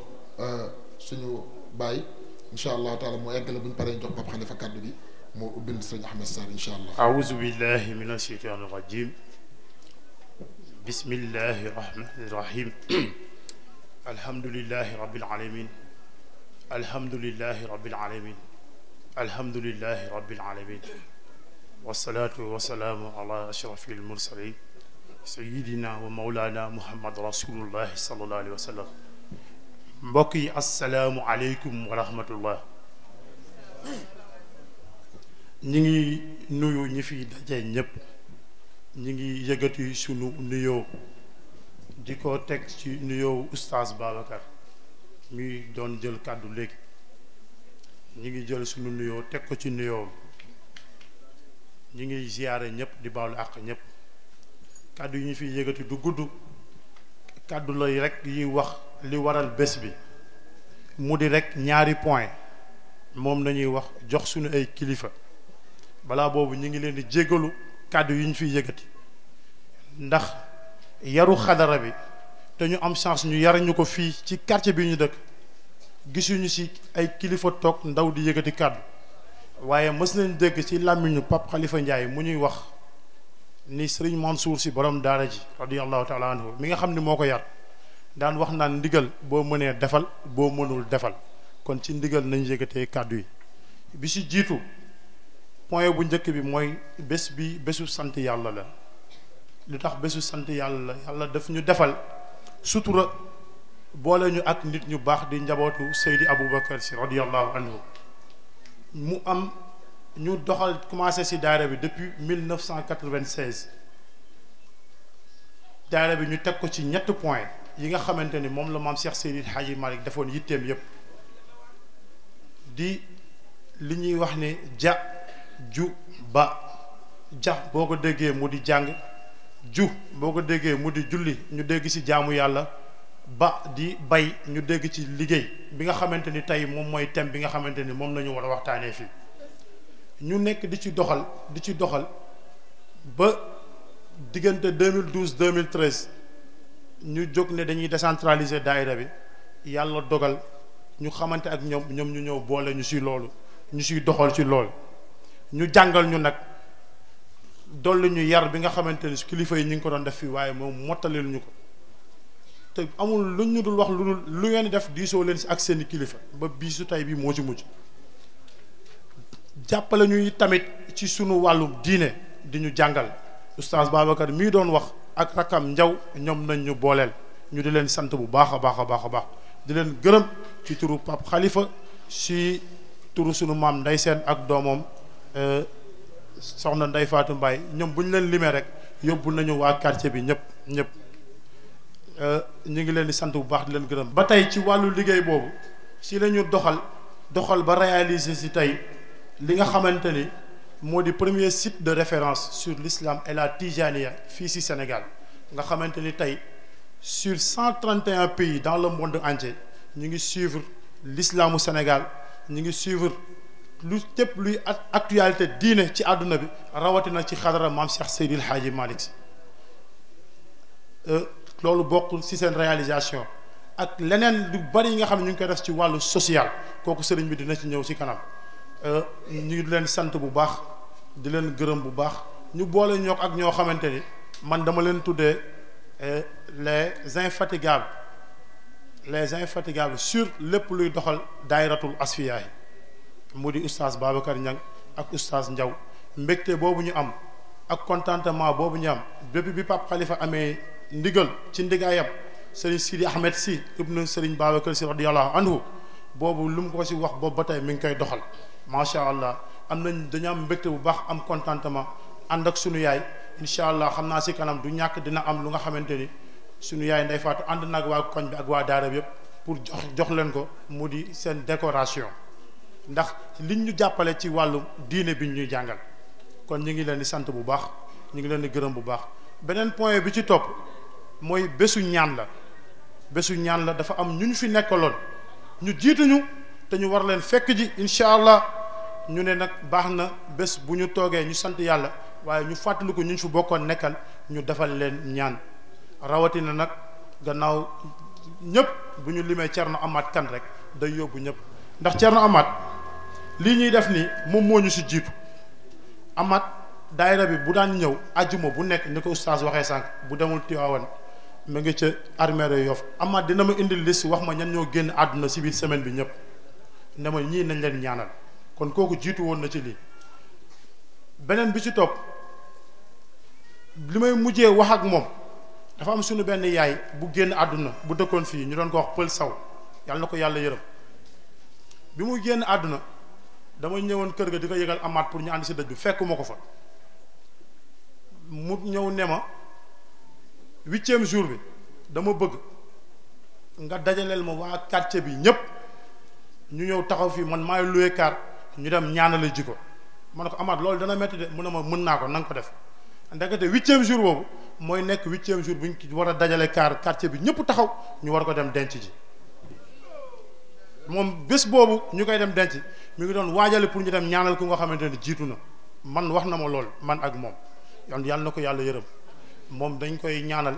suñu baay incha allah taala mu eggale bu ñu paree jox Pape Khalifa kàddu gi moo ubbil sëñ Ahmed Sarr incha allah. aouzu billahi min asheytaani rajim bismillahi rahmani rahim alhamdulillahi rabbil alamin alhamdulillahi rabbil alamin alhamdulillahi rabbil alamin wasalaatu wasalaamu ala ashrafil mursalin sayidina wa maulana muhammad rasulullahi sallallahu alayhi wa sallam mbokk yi asalaamu aleykum wa rahmatullah ñi ngi nuyu ñi fi daje ñëpp ñi ngi yëgati sunu nuyoo di ko teg ci nuyoo oustaz Babacar mi doon jël kàddu léegi ñi ngi jël sunu nuyoo teg ko ci nuyoo ñi ngi ziyaare ñëpp di baalu àq ñëpp kàddu yi ñu fi yëgati du gudd kàddu lay rek yi wax li waral bés bi mu di rek ñaari point moom nañuy wax jox suñu ay kilifa balaa boobu ñu ngi leen di jéggalu kàddu yi ñu fiy yëgati ndax yaru xadara bi te ñu am chance ñu yar ñu ko fii ci quartier bi ñu dëkk gisuñu ci ay kilifa toog ndaw di yëgati kàddu waaye mës nañ dégg ci làmmiñu Pape Khalifa Ndiaye mu ñuy wax ni Serigne Mansour si borom daara ji radiyallahu taala anhu mi nga xam ne moo ko yar daan wax naan ndigal boo mënee defal boo mënul defal kon ci ndigal nañ yëgatee kàddu yi bi ci jiitu point bu njëkk bi mooy bés bi bésu sant yàlla la lu tax bésu sant yàlla la yàlla daf ñu defal sutura boole ñu ak nit ñu baax di njabootu Seydi Aboubacar si radiyallahu anhu mu am ñu doxal commencé ci daara bi depuis 1996 daara bi ñu teg ko ci ñetti point yi nga xamante ni moom la maam Cheikh Seydi Hadji Malick defoon yitteem yépp di li ñuy wax ne ja ju ba ja boo ko déggee mu di jàng ju boo ko déggee mu di julli ñu dégg ci jaamu yàlla ba di bay ñu dégg ci liggéey bi nga xamante ni tey moom mooy thème bi nga xamante ni moom la ñu war a waxtaanee fii ñu nekk di ci doxal ba diggante 2012 2013 ñu jóg ne dañuy décentraliser daayira bi yàlla dogal ñu xamante ak ñoom ñu ñëw boole ñu ci loolu ñu ciy doxal ci loolu ñu jàngal ñu nag dolli ñu yar bi nga xamante ni kilifa yi ñu ngi ko doon def fii waaye moom mottalil ñu ko te amul luñ ñu dul wax lu ngeen def diisoo leen ci ak seeni kilifa ba bii su tey bii moo ci mujj jàppale ñuy tamit ci sunu wàllu diine di ñu jàngal oustaz Babacar mii doon wax ak rakam njaw ñoom nañ ñu booleel ñu di leen sant bu baax a baax a baax a baax di leen gërëm ci turu Pape Khalifa ci turu sunu maam Ndey Seen ak doomam soxna Ndey Fatou Mbaye ñoom bu ñu leen limee rek yóbbu nañu waa quartier bi ñëpp ñu ngi leen di sant bu baax di leen gërëm ba tey ci wàllu liggéey boobu si la ñu doxal ba réaliser si tey li nga xamante ni moo di premier site de référence sur l'islam et la Tijaniya fii si Sénégal nga xamante ni tey sur 131 pays dans le monde entier ñu ngi suivre l'islamu Sénégal ñu ngi suivre lu tépp luy actualité diine ci àdduna bi rawatina ci xadara maam Cheikh Seydil Hadji Malick Sy loolu bokk ci seen réalisation ak leneen lu bari yi nga xam ne ñu ngi koy def ci wàllu social kooku sëriñ bi dina ci ñëw ci kanam ñu ngi leen sant bu baax di leen gërëm bu baax ñu boole ñoo ak ñoo xamante ni man dama leen tuddee les infatigables sur lépp luy doxal daayiratul asfiya yi mu di oustaz Babacar Niang ak oustaz Ndiaw mbégte boobu ñu am ak contentement boobu ñu am bépp bi Pape Khalifa amee ndigal ci ndigaayam Serigne Sidi Ahmed Sy ibnu Serigne Babacar Sy radiyallahu anhu boobu lu mu ko si wax boobu ba tey mi ngi koy doxal macha allah dañu am mbégte bu baax am contentement ànd ak sunu yaay incha allah xam naa si kanam du ñàkk dina am lu nga xamante ni sunu yaay Ndey Faatu ànd nag waa koñ bi ak waa daara bi yëpp pour jox leen ko mu di seen décoration ndax liñ ñu jàppale ci wàllu diine bi ñuy jàngal kon ñu ngi leen di sant bu baax ñu ngi leen di gërëm bu baax beneen point bi ci topp mooy bésu ñaan la dafa am ñu fi nekkaloon ñu jiituñu te ñu war leen fekk ji incha allah ñu ne nag baax na bés bu ñu toogee ñu sant yàlla waaye ñu fàttaliku ñu fi bokkoon nekkal ñu defal leen ñaan rawatina nag gannaaw ñëpp bu ñu limee Thierno Amath Kane rek day yóbbu ñëpp ndax Thierno Amath lii ñuy def nii moom moo ñu si jiitu Amath daayira bi bu daan ñëw ajjuma bu nekk ni ko oustaz waxee sànq bu demul Tiwaawan ma ngi ca armée Yoff Amath dina ma indil liste wax ma ñan ñoo génn àdduna si biir semaine bi ñëpp ne ma ñii nañ leen ñaanal kon kooku jiitu woon na ci lii beneen bi ci topp li may mujjee wax ak moom dafa am suñu benn yaay bu génn àdduna bu dëkkoon fii ñu doon ko wax Pël Saw yàlla na ko yàlla yërëm bi muy génn àdduna dama ñëwoon kër ga di ko yëgal Amath pour ñu ànd si dëj bi fekkuma ko fa mu ñëw ne ma 8e jour bi dama bëgg nga dajaleel ma waa quartier bi ñépp ñu ñëw taxaw fii man maay loué car ñu dem ñaanale ji ko ma ne ko Amath loolu dana metti de mu ne ma mën naa ko na nga ko def ndekete 8e jour boobu mooy nekk 8e jour bu ñu war a dajale car quartier bi ñëpp taxaw ñu war ko dem denc ji moom bés boobu ñu koy dem denc mi ngi doon waajale pour ñu dem ñaanal ku nga xamante ne jiitu na man wax na ma lool man ak moom yàlla na ko yàlla yërëm moom dañ koy ñaanal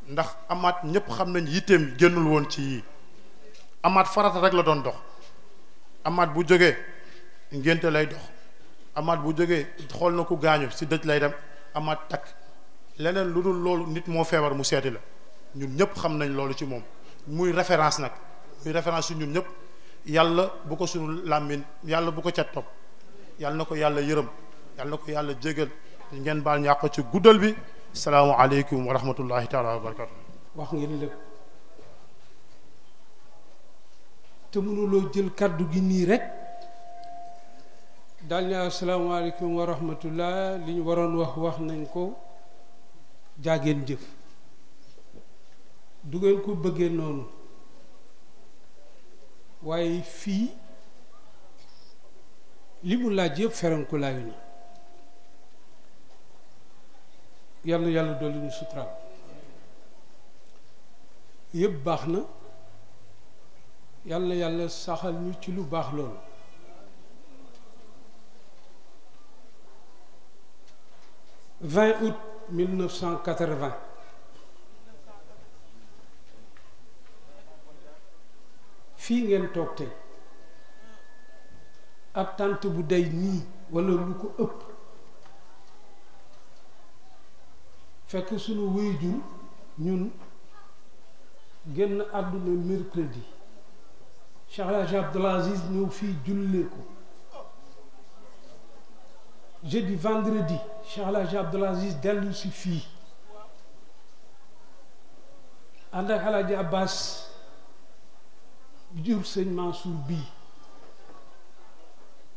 ndax Amath ñëpp xam nañ yitteem génnul woon ci yii Amath farata rek la doon dox Amath bu jógee ngénte lay dox Amath bu jógee xool na ku gaañu si dëj lay dem Amath takk leneen lu dul loolu nit moo feebar mu seeti la ñun ñëpp xam nañ loolu ci moom muy référence nag muy référence ci ñun ñëpp yàlla bu ko sunu làmmiñ yàlla bu ko ca topp yàlla na ko yàlla yërëm yàlla na ko yàlla jégal ngeen baal ñàq ci guddal bi salaamualeykum wa rahmatullahi taala wa barakatu wax ngeen lépp te mënuloo jël kàddu gi nii rek daal ne asalaamaaleykum wa rahmatullah li ñu waroon wax nañ ko jaageen jëf du ngeen ko bëggee noonu waaye fii li mu laaj yëpp feranku laayu na yàlla yàlla dolli ñu suturaal yëpp baax na yàlla yàlla saxal ñu ci lu baax loolu 20 août 1980 fii ngeen toog tey ab tànt bu day nii walla lu ko ëpp fekk sunu waajur ñun génn àdduna mercredi Cheikh El Hadj Abdoul Aziz ñëw fii jullee ko jeudi vendredi Cheikh El Hadj Abdoul Aziz dellu si fii ànd ak El Hadj Abbas jur sëñ Mansour bii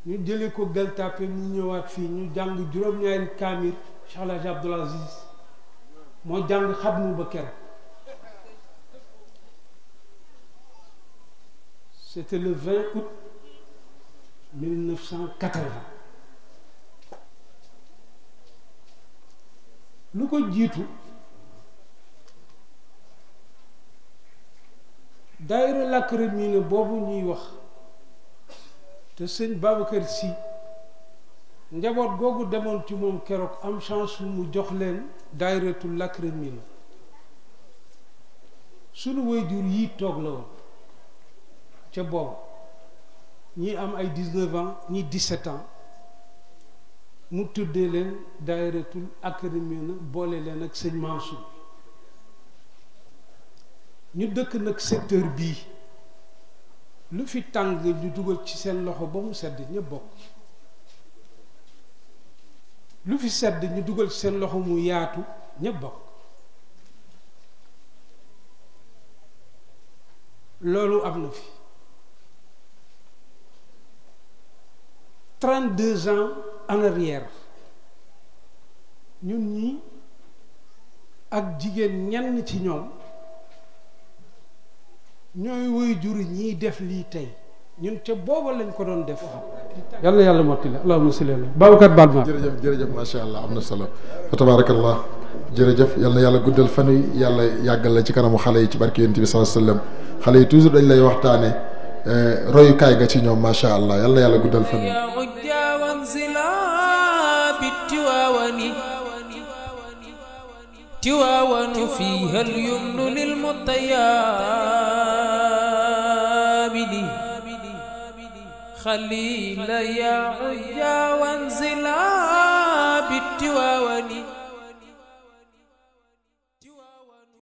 ñu jëlee ko Gueule Tapée mu ñëwaat fii ñu jàng juróom-ñaari kaamir Cheikh El Hadj Abdoul Aziz moo jàng xatmu ba keroog c'était le 20 août 1980 lu ko jiitu daayira Lakramine boobu ñuy wax te sëñ Babacar Sy njaboot googu demoon ci moom keroog am chance mu jox leen daayiratul Lakramine sunu waajur yi toog la woon ca boobu ñii am ay 19 ans ñii 17 ans mu tuddee leen daayiratul Lakramine boole leen ak sëñ Mansour ñu dëkk nag secteur bii lu fi tàng ñu dugal ci seen loxo ba mu sedd ñëpp bokk lu fi sedd ñu dugal ci seen loxo mu yaatu ñëpp bokk loolu am na fi 32 ans en arrière ñun ñi ak jigéen ñenn ci ñoom ñooy woy jur ñiy def lii tey ñun ca booba lañ ko doon def yàlla yàlla mottali allahumma salli ala Babacar Balma jërëjëf macha allah am na solo fa tabarakallah jërëjëf yal na yàlla guddal fan yi yàlla yàggal la ci kanamu xale yi ci barke yonent bi sallallahu alayhi wasallam xale yi toujours dañ lay waxtaane royukaay nga ci ñoom macha allah yal na yàlla guddal fan yi تواون فيها اليمن للمطيابد خليل يا عيا وانزلا بالتواون